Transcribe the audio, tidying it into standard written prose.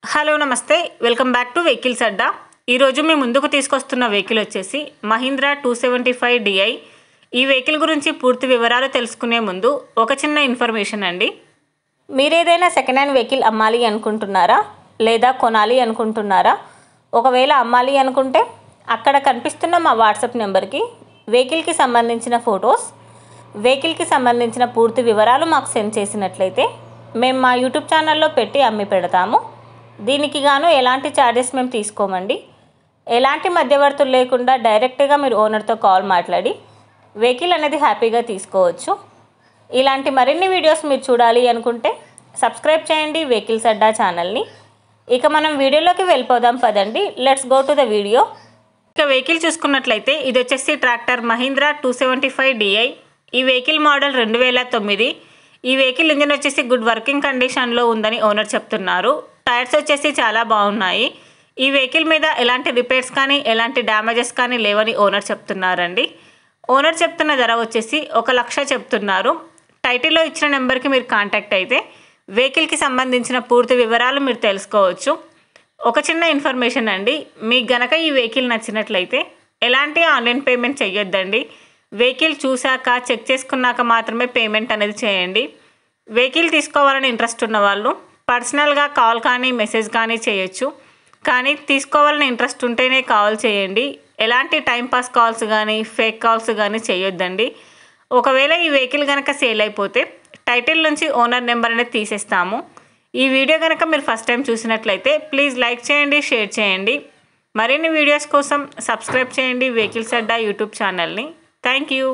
Hello నమస్తే welcome back to vehicles అడ్డా. ఈరోజు మీ ముందుకు తీసుకొస్తున్న వెహికల్ వచ్చేసి మహీంద్రా 275 DI. ఈ వెహికల్ గురించి పూర్తి వివరాలు తెలుసుకునే ముందు ఒక చిన్న ఇన్ఫర్మేషన్ అండి. మీరు ఏదైనా సెకండ్ హ్యాండ్ వెహికల్ అమ్మాలి అనుకుంటున్నారా లేదా కొనాలి అనుకుంటున్నారా? ఒకవేళ అమ్మాలి అనుకుంటే అక్కడ కనిపిస్తున్న మా వాట్సాప్ నెంబర్కి వెహికల్కి సంబంధించిన ఫొటోస్, వెహికల్కి సంబంధించిన పూర్తి వివరాలు మాకు సెండ్ చేసినట్లయితే మేము మా యూట్యూబ్ ఛానల్లో పెట్టి అమ్మి పెడతాము. దీనికి గాను ఎలాంటి ఛార్జెస్ మేము తీసుకోమండి. ఎలాంటి మధ్యవర్తులు లేకుండా డైరెక్ట్గా మీరు ఓనర్తో కాల్ మాట్లాడి వెహికల్ అనేది హ్యాపీగా తీసుకోవచ్చు. ఇలాంటి మరిన్ని వీడియోస్ మీరు చూడాలి అనుకుంటే సబ్స్క్రైబ్ చేయండి వెహికల్స్ అడ్డా ఛానల్ని. ఇక మనం వీడియోలోకి వెళ్ళిపోదాం పదండి. Let's go to the video. ఇక వెహికల్ చూసుకున్నట్లయితే ఇది వచ్చేసి ట్రాక్టర్ మహీంద్రా 275 DI. ఈ వెహికల్ మోడల్ 2009. ఈ వెహికల్ ఇంజిన్ వచ్చేసి గుడ్ వర్కింగ్ కండిషన్లో ఉందని ఓనర్ చెప్తున్నారు. టైర్స్ వచ్చేసి చాలా బాగున్నాయి. ఈ వెహికల్ మీద ఎలాంటి రిపేర్స్ కానీ ఎలాంటి డ్యామేజెస్ కానీ లేవని ఓనర్ చెప్తున్నారండి. ఓనర్ చెప్తున్న ధర వచ్చేసి 1,00,000 చెప్తున్నారు. టైటిల్లో ఇచ్చిన నెంబర్కి మీరు కాంటాక్ట్ అయితే వెహికల్కి సంబంధించిన పూర్తి వివరాలు మీరు తెలుసుకోవచ్చు. ఒక చిన్న ఇన్ఫర్మేషన్ అండి, మీకు గనక ఈ వెహికల్ నచ్చినట్లయితే ఎలాంటి ఆన్లైన్ పేమెంట్ చేయొద్దండి. వెహికల్ చూశాక చెక్ చేసుకున్నాక మాత్రమే పేమెంట్ అనేది చేయండి. వెహికల్ తీసుకోవాలని ఇంట్రెస్ట్ ఉన్న వాళ్ళు పర్సనల్గా కాల్ కానీ మెసేజ్ కానీ చేయొచ్చు. కానీ తీసుకోవాలని ఇంట్రెస్ట్ ఉంటేనే కాల్ చేయండి. ఎలాంటి టైంపాస్ కాల్స్ కానీ ఫేక్ కాల్స్ కానీ చేయొద్దండి. ఒకవేళ ఈ వెహికల్ కనుక సేల్ అయిపోతే టైటిల్ నుంచి ఓనర్ నెంబర్ అనేది తీసేస్తాము. ఈ వీడియో కనుక మీరు ఫస్ట్ టైం చూసినట్లయితే ప్లీజ్ లైక్ చేయండి, షేర్ చేయండి. మరిన్ని వీడియోస్ కోసం సబ్స్క్రైబ్ చేయండి వెహికల్స్ అడ్డా యూట్యూబ్ ఛానల్ని. Thank you.